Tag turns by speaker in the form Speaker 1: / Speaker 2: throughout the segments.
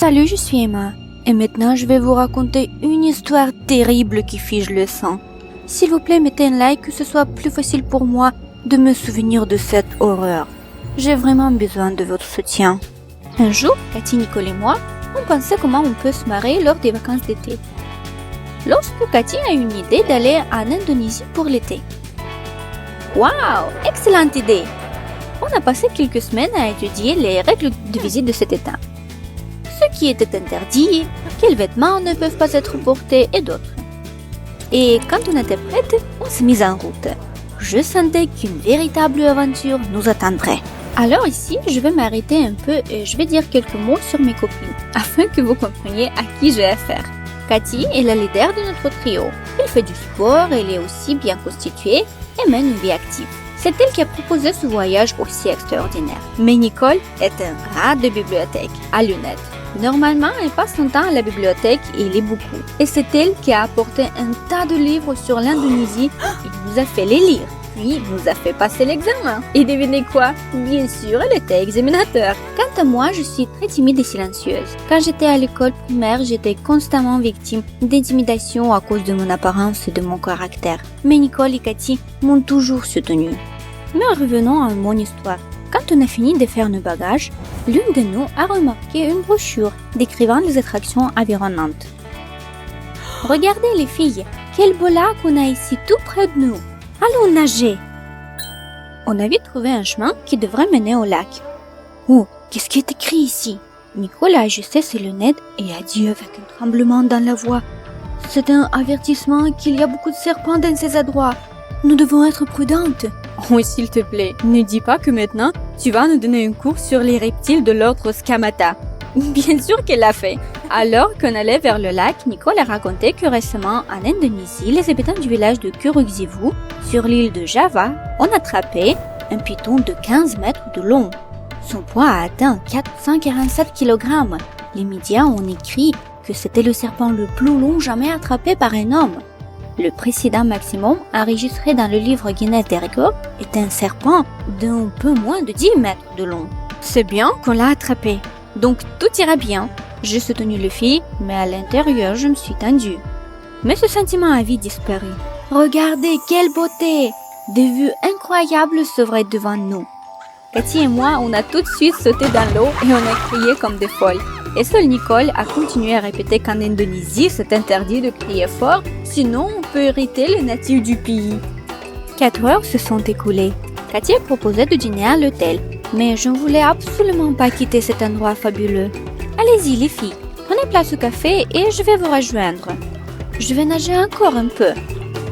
Speaker 1: Salut, je suis Emma. Et maintenant, je vais vous raconter une histoire terrible qui fige le sang. S'il vous plaît, mettez un like que ce soit plus facile pour moi de me souvenir de cette horreur. J'ai vraiment besoin de votre soutien. Un jour, Cathy, Nicole et moi, on pensait comment on peut se marrer lors des vacances d'été. Lorsque Cathy a eu une idée d'aller en Indonésie pour l'été. Waouh, excellente idée! On a passé quelques semaines à étudier les règles de visite de cet État. Ce qui était interdit, quels vêtements ne peuvent pas être portés et d'autres. Et quand on était prête, on s'est mise en route. Je sentais qu'une véritable aventure nous attendrait. Alors ici, je vais m'arrêter un peu et je vais dire quelques mots sur mes copines, afin que vous compreniez à qui j'ai affaire. Cathy est la leader de notre trio. Elle fait du sport, elle est aussi bien constituée et mène une vie active. C'est elle qui a proposé ce voyage aussi extraordinaire. Mais Nicole est un rat de bibliothèque, à lunettes. Normalement, elle passe son temps à la bibliothèque et lit beaucoup. Et c'est elle qui a apporté un tas de livres sur l'Indonésie et nous a fait les lire. Puis nous a fait passer l'examen. Et devinez quoi? Bien sûr, elle était examinateur. Quant à moi, je suis très timide et silencieuse. Quand j'étais à l'école primaire, j'étais constamment victime d'intimidation à cause de mon apparence et de mon caractère. Mais Nicole et Cathy m'ont toujours soutenue. Mais revenons à mon histoire. Quand on a fini de faire nos bagages, l'une de nous a remarqué une brochure décrivant les attractions environnantes. Regardez les filles, quel beau lac on a ici tout près de nous. Allons nager. On a vite trouvé un chemin qui devrait mener au lac. Oh, qu'est-ce qui est écrit ici? Nicole a ajusté ses lunettes et a dit avec un tremblement dans la voix. C'est un avertissement qu'il y a beaucoup de serpents dans ces endroits. Nous devons être prudentes. Oh, s'il te plaît, ne dis pas que maintenant, tu vas nous donner un cours sur les reptiles de l'ordre Skamata. Bien sûr qu'elle l'a fait. Alors qu'on allait vers le lac, Nicole a raconté que récemment, en Indonésie, les habitants du village de Kuruxivu, sur l'île de Java, ont attrapé un python de 15 mètres de long. Son poids a atteint 447 kg. Les médias ont écrit que c'était le serpent le plus long jamais attrapé par un homme. Le précédent maximum enregistré dans le livre Guinness des records est un serpent d'un peu moins de 10 mètres de long. C'est bien qu'on l'a attrapé, donc tout ira bien. J'ai soutenu les filles, mais à l'intérieur, je me suis tendue. Mais ce sentiment a vite disparu. Regardez, quelle beauté! Des vues incroyables s'ouvraient devant nous. Cathy et moi, on a tout de suite sauté dans l'eau et on a crié comme des folles. Et seule Nicole a continué à répéter qu'en Indonésie, c'est interdit de crier fort, sinon on peut irriter les natifs du pays. 4 heures se sont écoulées. Cathy a proposé de dîner à l'hôtel, mais je ne voulais absolument pas quitter cet endroit fabuleux. Allez-y les filles, prenez place au café et je vais vous rejoindre. Je vais nager encore un peu.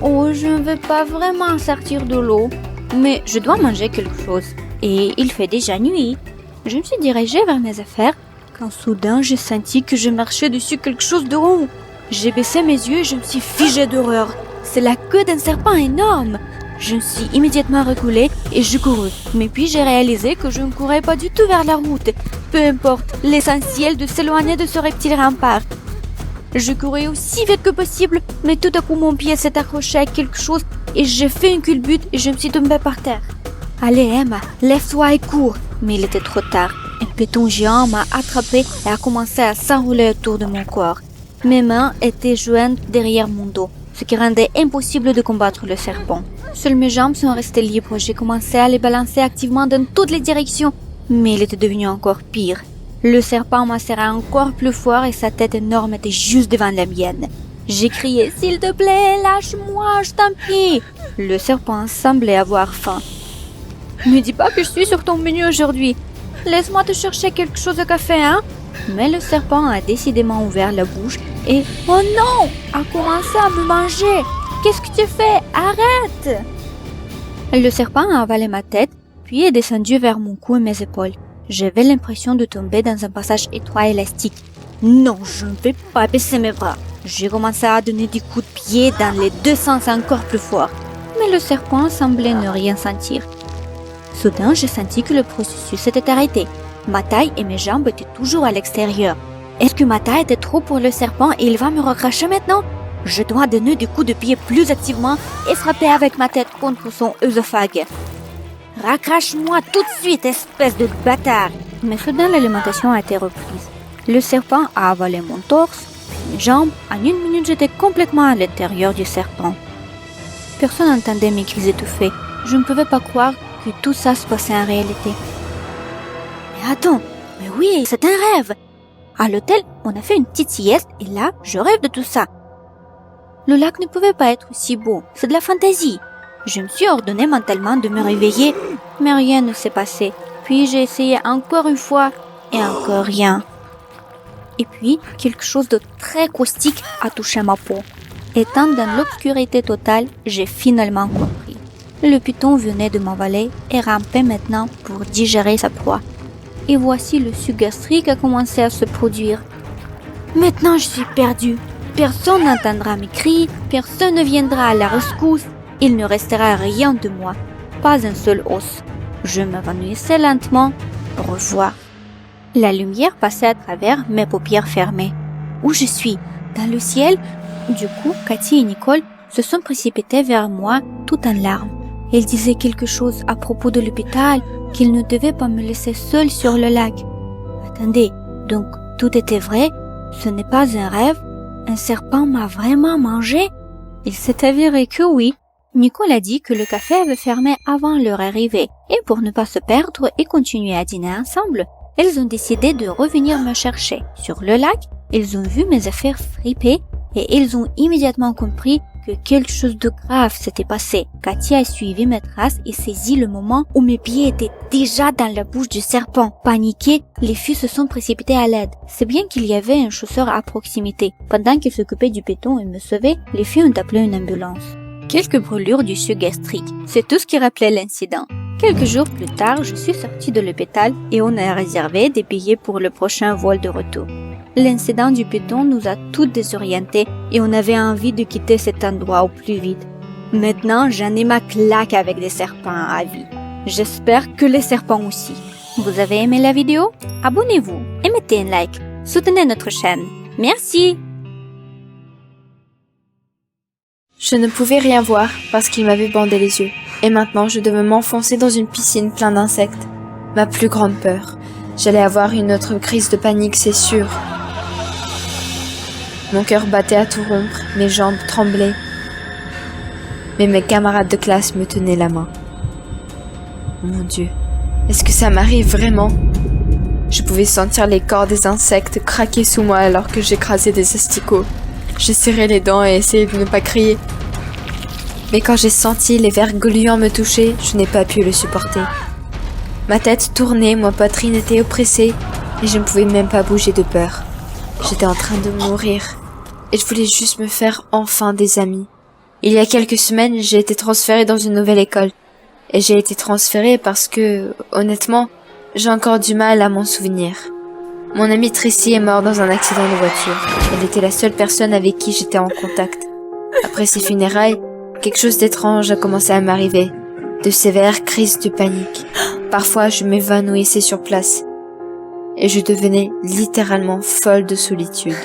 Speaker 1: Oh, je ne vais pas vraiment sortir de l'eau, mais je dois manger quelque chose. Et il fait déjà nuit. Je me suis dirigée vers mes affaires quand soudain j'ai senti que je marchais dessus quelque chose de rond. J'ai baissé mes yeux et je me suis figée d'horreur. C'est la queue d'un serpent énorme. Je me suis immédiatement reculée et je courus. Mais puis j'ai réalisé que je ne courais pas du tout vers la route. Peu importe, l'essentiel de s'éloigner de ce reptile rampart. Je courais aussi vite que possible, mais tout à coup mon pied s'est accroché à quelque chose et j'ai fait une culbute et je me suis tombée par terre. Allez Emma, lève-toi et cours. Mais il était trop tard. Un python géant m'a attrapée et a commencé à s'enrouler autour de mon corps. Mes mains étaient jointes derrière mon dos, ce qui rendait impossible de combattre le serpent. Seules mes jambes sont restées libres. J'ai commencé à les balancer activement dans toutes les directions, mais il était devenu encore pire. Le serpent m'a serré encore plus fort et sa tête énorme était juste devant la mienne. J'ai crié « S'il te plaît, lâche-moi, je t'en prie !» Le serpent semblait avoir faim. « Ne dis pas que je suis sur ton menu aujourd'hui. Laisse-moi te chercher quelque chose au café, hein ?» Mais le serpent a décidément ouvert la bouche et « Oh non !» a commencé à me manger. « Qu'est-ce que tu fais? Arrête !» Le serpent a avalé ma tête, puis est descendu vers mon cou et mes épaules. J'avais l'impression de tomber dans un passage étroit et élastique. Non, je ne vais pas baisser mes bras. J'ai commencé à donner des coups de pied dans les deux sens encore plus forts. Mais le serpent semblait ne rien sentir. Soudain, j'ai senti que le processus s'était arrêté. Ma taille et mes jambes étaient toujours à l'extérieur. Est-ce que ma taille était trop pour le serpent et il va me recracher maintenant? Je dois donner des coups de pied plus activement et frapper avec ma tête contre son œsophage. Raccrache-moi tout de suite, espèce de bâtard! Mais soudain, l'alimentation a été reprise. Le serpent a avalé mon torse, puis mes jambes. En 1 minute, j'étais complètement à l'intérieur du serpent. Personne n'entendait mes cris étouffés. Je ne pouvais pas croire que tout ça se passait en réalité. Mais attends, mais oui, c'est un rêve. À l'hôtel, on a fait une petite sieste et là, je rêve de tout ça. Le lac ne pouvait pas être aussi beau, c'est de la fantaisie. Je me suis ordonné mentalement de me réveiller, mais rien ne s'est passé. Puis j'ai essayé encore une fois et encore rien. Et puis, quelque chose de très caustique a touché ma peau. Étant dans l'obscurité totale, j'ai finalement compris. Le python venait de m'avaler et rampait maintenant pour digérer sa proie. Et voici le suc gastrique a commencé à se produire. Maintenant, je suis perdue. Personne n'entendra mes cris, personne ne viendra à la rescousse. Il ne restera rien de moi, pas un seul os. Je m'évanouissais lentement. Au revoir. La lumière passait à travers mes paupières fermées. Où je suis? Dans le ciel? Du coup, Cathy et Nicole se sont précipitées vers moi, tout en larmes. Elles disaient quelque chose à propos de l'hôpital, qu'ils ne devaient pas me laisser seule sur le lac. Attendez, donc tout était vrai? Ce n'est pas un rêve? Un serpent m'a vraiment mangé? Il s'est avéré que oui. Nicole a dit que le café avait fermé avant leur arrivée, et pour ne pas se perdre et continuer à dîner ensemble, elles ont décidé de revenir me chercher. Sur le lac, ils ont vu mes affaires fripper et ils ont immédiatement compris que quelque chose de grave s'était passé. Cathy a suivi mes traces et saisi le moment où mes pieds étaient déjà dans la bouche du serpent. Paniquées, les filles se sont précipitées à l'aide. C'est bien qu'il y avait un chasseur à proximité. Pendant qu'il s'occupait du python et me sauvait, les filles ont appelé une ambulance. Quelques brûlures du suc gastrique, c'est tout ce qui rappelait l'incident. Quelques jours plus tard, je suis sortie de l'hôpital et on a réservé des billets pour le prochain vol de retour. L'incident du python nous a toutes désorientés et on avait envie de quitter cet endroit au plus vite. Maintenant, j'en ai ma claque avec des serpents à vie. J'espère que les serpents aussi. Vous avez aimé la vidéo? Abonnez-vous et mettez un like. Soutenez notre chaîne. Merci!
Speaker 2: Je ne pouvais rien voir parce qu'il m'avait bandé les yeux. Et maintenant, je devais m'enfoncer dans une piscine pleine d'insectes. Ma plus grande peur. J'allais avoir une autre crise de panique, c'est sûr. Mon cœur battait à tout rompre, mes jambes tremblaient. Mais mes camarades de classe me tenaient la main. Mon Dieu, est-ce que ça m'arrive vraiment? Je pouvais sentir les corps des insectes craquer sous moi alors que j'écrasais des asticots. J'ai serré les dents et essayé de ne pas crier. Mais quand j'ai senti les vers gluants me toucher, je n'ai pas pu le supporter. Ma tête tournait, ma poitrine était oppressée et je ne pouvais même pas bouger de peur. J'étais en train de mourir et je voulais juste me faire enfin des amis. Il y a quelques semaines, j'ai été transférée dans une nouvelle école. Et j'ai été transférée parce que, honnêtement, j'ai encore du mal à m'en souvenir. Mon amie Tracy est morte dans un accident de voiture. Elle était la seule personne avec qui j'étais en contact. Après ses funérailles, quelque chose d'étrange a commencé à m'arriver. De sévères crises de panique. Parfois, je m'évanouissais sur place. Et je devenais littéralement folle de solitude.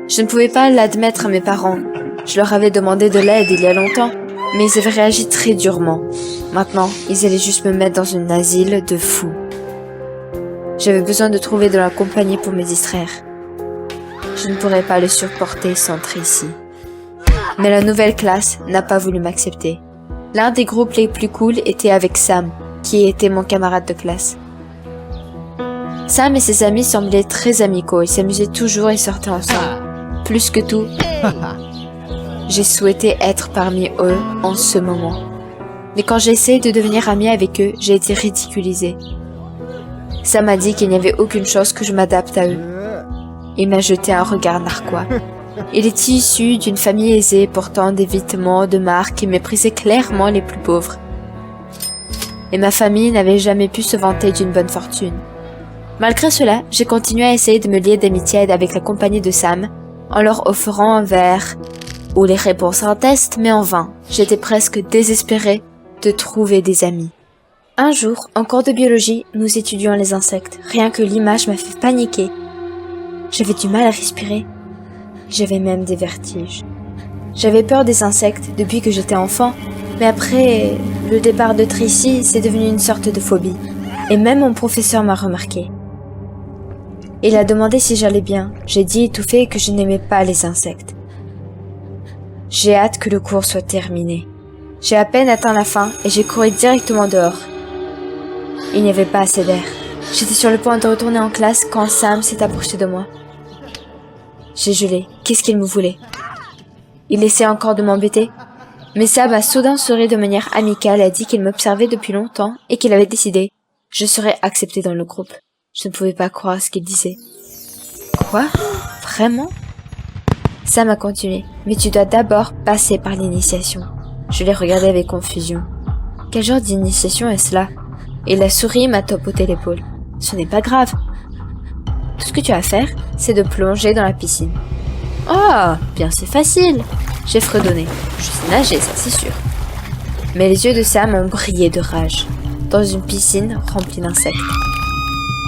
Speaker 2: Je ne pouvais pas l'admettre à mes parents. Je leur avais demandé de l'aide il y a longtemps, mais ils avaient réagi très durement. Maintenant, ils allaient juste me mettre dans un asile de fous. J'avais besoin de trouver de la compagnie pour me distraire. Je ne pourrais pas le supporter sans Tracy. Mais la nouvelle classe n'a pas voulu m'accepter. L'un des groupes les plus cool était avec Sam, qui était mon camarade de classe. Sam et ses amis semblaient très amicaux, ils s'amusaient toujours et sortaient ensemble. Plus que tout, j'ai souhaité être parmi eux en ce moment. Mais quand j'ai essayé de devenir amie avec eux, j'ai été ridiculisée. Sam m'a dit qu'il n'y avait aucune chance que je m'adapte à eux. Il m'a jeté un regard narquois. Il était issu d'une famille aisée portant des vêtements de marque et méprisait clairement les plus pauvres. Et ma famille n'avait jamais pu se vanter d'une bonne fortune. Malgré cela, j'ai continué à essayer de me lier d'amitié avec la compagnie de Sam, en leur offrant un verre ou les réponses à un test, mais en vain. J'étais presque désespérée de trouver des amis. Un jour, en cours de biologie, nous étudions les insectes. Rien que l'image m'a fait paniquer. J'avais du mal à respirer. J'avais même des vertiges. J'avais peur des insectes depuis que j'étais enfant, mais après le départ de Tracy, c'est devenu une sorte de phobie. Et même mon professeur m'a remarqué. Il a demandé si j'allais bien. J'ai dit étouffé que je n'aimais pas les insectes. J'ai hâte que le cours soit terminé. J'ai à peine atteint la fin et j'ai couru directement dehors. Il n'y avait pas assez d'air. J'étais sur le point de retourner en classe quand Sam s'est approché de moi. J'ai gelé. Qu'est-ce qu'il me voulait? Il essayait encore de m'embêter. Mais Sam a soudain souri de manière amicale et a dit qu'il m'observait depuis longtemps et qu'il avait décidé. Je serais acceptée dans le groupe. Je ne pouvais pas croire ce qu'il disait. Quoi? Vraiment? Sam a continué. Mais tu dois d'abord passer par l'initiation. Je l'ai regardé avec confusion. Quel genre d'initiation est-ce là? Il a souri et m'a tapoté l'épaule. Ce n'est pas grave. Tout ce que tu as à faire, c'est de plonger dans la piscine. Oh, bien c'est facile. J'ai fredonné. Je sais nager, ça c'est sûr. Mais les yeux de Sam ont brillé de rage. Dans une piscine remplie d'insectes.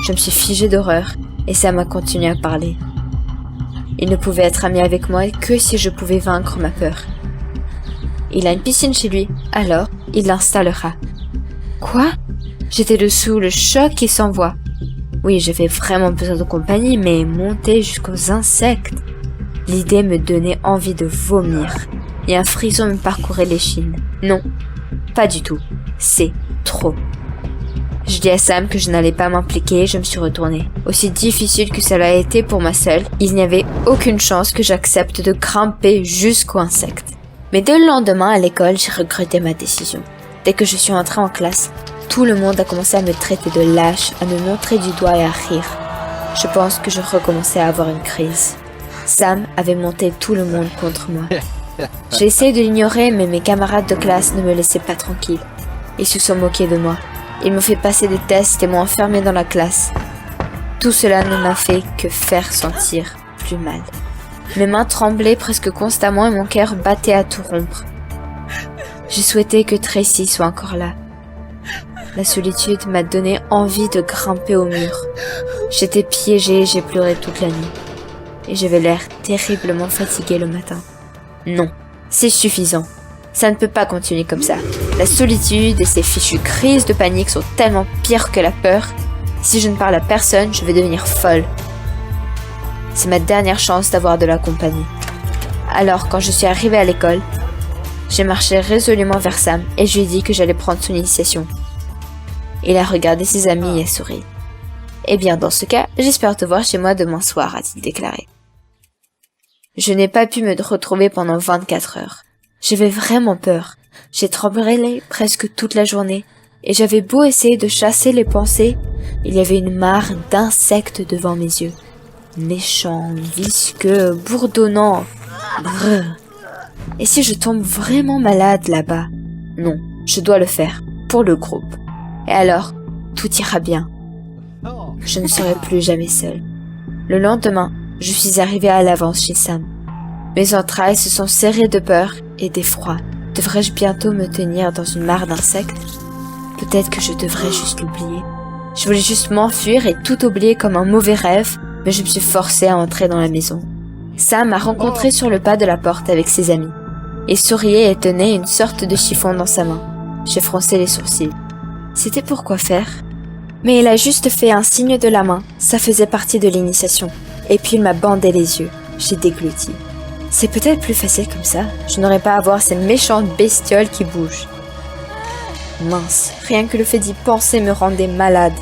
Speaker 2: Je me suis figée d'horreur et Sam a continué à parler. Il ne pouvait être ami avec moi que si je pouvais vaincre ma peur. Il a une piscine chez lui, alors il l'installera. Quoi? J'étais sous le choc et sans voix. Oui, j'avais vraiment besoin de compagnie, mais monter jusqu'aux insectes. L'idée me donnait envie de vomir, et un frisson me parcourait l'échine. Non, pas du tout. C'est trop. Je dis à Sam que je n'allais pas m'impliquer et je me suis retournée. Aussi difficile que cela a été pour moi seule, il n'y avait aucune chance que j'accepte de grimper jusqu'aux insectes. Mais dès le lendemain à l'école, j'ai regretté ma décision. Dès que je suis entrée en classe, tout le monde a commencé à me traiter de lâche, à me montrer du doigt et à rire. Je pense que je recommençais à avoir une crise. Sam avait monté tout le monde contre moi. J'ai essayé de l'ignorer, mais mes camarades de classe ne me laissaient pas tranquille. Ils se sont moqués de moi. Ils m'ont fait passer des tests et m'ont enfermé dans la classe. Tout cela ne m'a fait que faire sentir plus mal. Mes mains tremblaient presque constamment et mon cœur battait à tout rompre. J'ai souhaité que Tracy soit encore là. La solitude m'a donné envie de grimper au mur. J'étais piégée et j'ai pleuré toute la nuit. Et j'avais l'air terriblement fatiguée le matin. Non, c'est suffisant. Ça ne peut pas continuer comme ça. La solitude et ces fichues crises de panique sont tellement pires que la peur. Si je ne parle à personne, je vais devenir folle. C'est ma dernière chance d'avoir de la compagnie. Alors, quand je suis arrivée à l'école, j'ai marché résolument vers Sam et je lui ai dit que j'allais prendre son initiation. Il a regardé ses amis et a souri. Eh bien, dans ce cas, j'espère te voir chez moi demain soir, a-t-il déclaré. Je n'ai pas pu me retrouver pendant 24 heures. J'avais vraiment peur. J'ai tremblé presque toute la journée et j'avais beau essayer de chasser les pensées, il y avait une mare d'insectes devant mes yeux. Méchants, visqueux, bourdonnants. Brrr. Et si je tombe vraiment malade là-bas? Non, je dois le faire, pour le groupe. Et alors, tout ira bien. Je ne serai plus jamais seule. Le lendemain, je suis arrivée à l'avance chez Sam. Mes entrailles se sont serrées de peur et d'effroi. Devrais-je bientôt me tenir dans une mare d'insectes? Peut-être que je devrais juste l'oublier. Je voulais juste m'enfuir et tout oublier comme un mauvais rêve, mais je me suis forcée à entrer dans la maison. Sam m'a rencontré sur le pas de la porte avec ses amis. Il souriait et tenait une sorte de chiffon dans sa main. J'ai froncé les sourcils. C'était pour quoi faire? Mais il a juste fait un signe de la main, ça faisait partie de l'initiation. Et puis il m'a bandé les yeux. J'ai dégluti. C'est peut-être plus facile comme ça. Je n'aurais pas à voir ces méchantes bestioles qui bougent. Mince, rien que le fait d'y penser me rendait malade.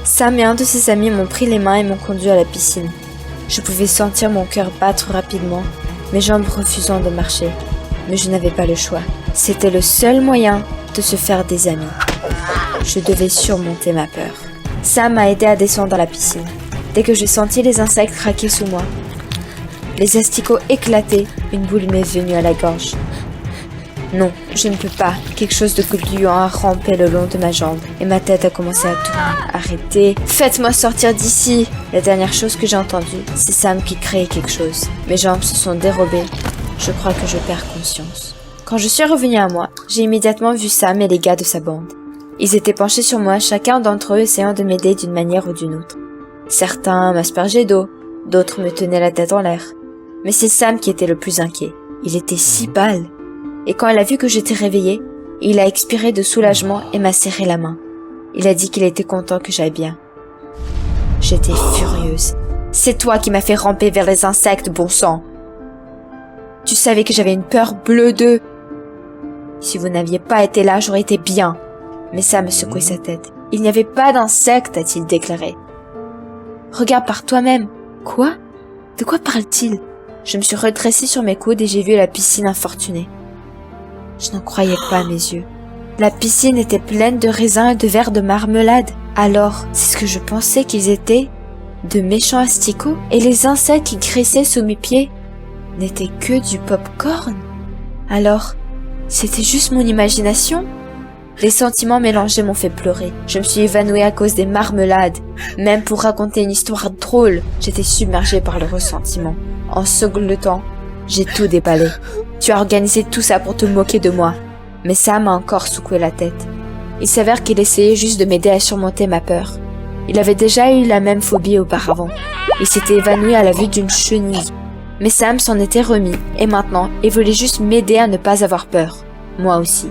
Speaker 2: Sam et un de ses amis m'ont pris les mains et m'ont conduit à la piscine. Je pouvais sentir mon cœur battre rapidement, mes jambes refusant de marcher. Mais je n'avais pas le choix. C'était le seul moyen de se faire des amis. Je devais surmonter ma peur. Sam m'a aidé à descendre dans la piscine. Dès que j'ai senti les insectes craquer sous moi, les asticots éclataient, une boule m'est venue à la gorge. Non, je ne peux pas. Quelque chose de gluant a rampé le long de ma jambe et ma tête a commencé à tourner. Arrêtez, faites-moi sortir d'ici. La dernière chose que j'ai entendue, c'est Sam qui créait quelque chose. Mes jambes se sont dérobées. Je crois que je perds conscience. Quand je suis revenue à moi, j'ai immédiatement vu Sam et les gars de sa bande. Ils étaient penchés sur moi, chacun d'entre eux essayant de m'aider d'une manière ou d'une autre. Certains m'aspergeaient d'eau, d'autres me tenaient la tête en l'air. Mais c'est Sam qui était le plus inquiet. Il était si pâle. Et quand il a vu que j'étais réveillée, il a expiré de soulagement et m'a serré la main. Il a dit qu'il était content que j'aille bien. J'étais furieuse. C'est toi qui m'as fait ramper vers les insectes, bon sang. Tu savais que j'avais une peur bleue d'eux. Si vous n'aviez pas été là, j'aurais été bien. Mais Sam secouait sa tête. Il n'y avait pas d'insectes, a-t-il déclaré. Regarde par toi-même. Quoi? De quoi parle-t-il? Je me suis redressée sur mes coudes et j'ai vu la piscine infortunée. Je n'en croyais pas à mes yeux. La piscine était pleine de raisins et de verres de marmelade. Alors, c'est ce que je pensais qu'ils étaient? De méchants asticots? Et les insectes qui graissaient sous mes pieds n'étaient que du pop-corn? Alors, c'était juste mon imagination? Les sentiments mélangés m'ont fait pleurer. Je me suis évanouie à cause des marmelades. Même pour raconter une histoire drôle, j'étais submergée par le ressentiment. En sanglotant, j'ai tout déballé. Tu as organisé tout ça pour te moquer de moi. Mais Sam a encore secoué la tête. Il s'avère qu'il essayait juste de m'aider à surmonter ma peur. Il avait déjà eu la même phobie auparavant. Il s'était évanoui à la vue d'une chenille. Mais Sam s'en était remis, et maintenant, il voulait juste m'aider à ne pas avoir peur. Moi aussi.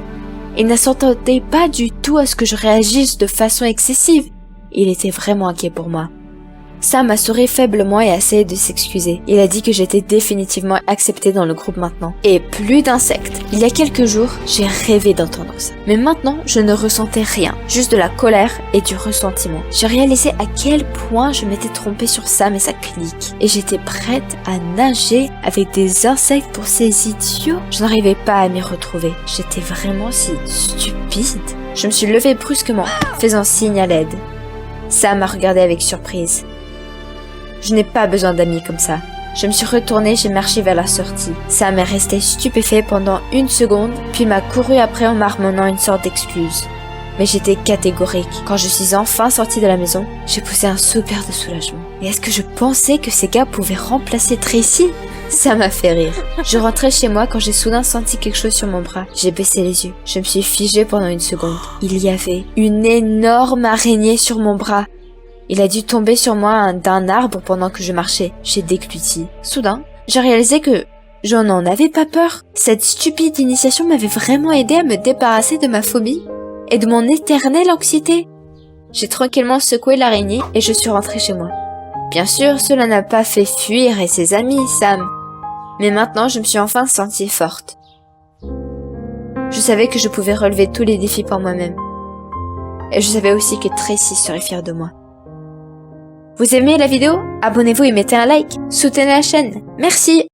Speaker 2: Il ne s'attendait pas du tout à ce que je réagisse de façon excessive. Il était vraiment inquiet pour moi. Sam a souri faiblement et a essayé de s'excuser. Il a dit que j'étais définitivement acceptée dans le groupe maintenant. Et plus d'insectes. Il y a quelques jours, j'ai rêvé d'entendre ça. Mais maintenant, je ne ressentais rien. Juste de la colère et du ressentiment. J'ai réalisé à quel point je m'étais trompée sur Sam et sa clique. Et j'étais prête à nager avec des insectes pour ces idiots. Je n'arrivais pas à m'y retrouver. J'étais vraiment si stupide. Je me suis levée brusquement, faisant signe à l'aide. Sam m'a regardé avec surprise. Je n'ai pas besoin d'amis comme ça. Je me suis retournée, j'ai marché vers la sortie. Sam est resté stupéfait pendant 1 seconde, puis m'a couru après en marmonnant une sorte d'excuse. Mais j'étais catégorique. Quand je suis enfin sortie de la maison, j'ai poussé un soupir de soulagement. Et est-ce que je pensais que ces gars pouvaient remplacer Tracy? Ça m'a fait rire. Je rentrais chez moi quand j'ai soudain senti quelque chose sur mon bras. J'ai baissé les yeux. Je me suis figée pendant 1 seconde. Il y avait une énorme araignée sur mon bras. Il a dû tomber sur moi d'un arbre pendant que je marchais. J'ai dégluti. Soudain, j'ai réalisé que je n'en avais pas peur. Cette stupide initiation m'avait vraiment aidé à me débarrasser de ma phobie et de mon éternelle anxiété. J'ai tranquillement secoué l'araignée et je suis rentrée chez moi. Bien sûr, cela n'a pas fait fuir et ses amis, Sam. Mais maintenant, je me suis enfin sentie forte. Je savais que je pouvais relever tous les défis par moi-même. Et je savais aussi que Tracy serait fière de moi. Vous aimez la vidéo? Abonnez-vous et mettez un like. Soutenez la chaîne. Merci!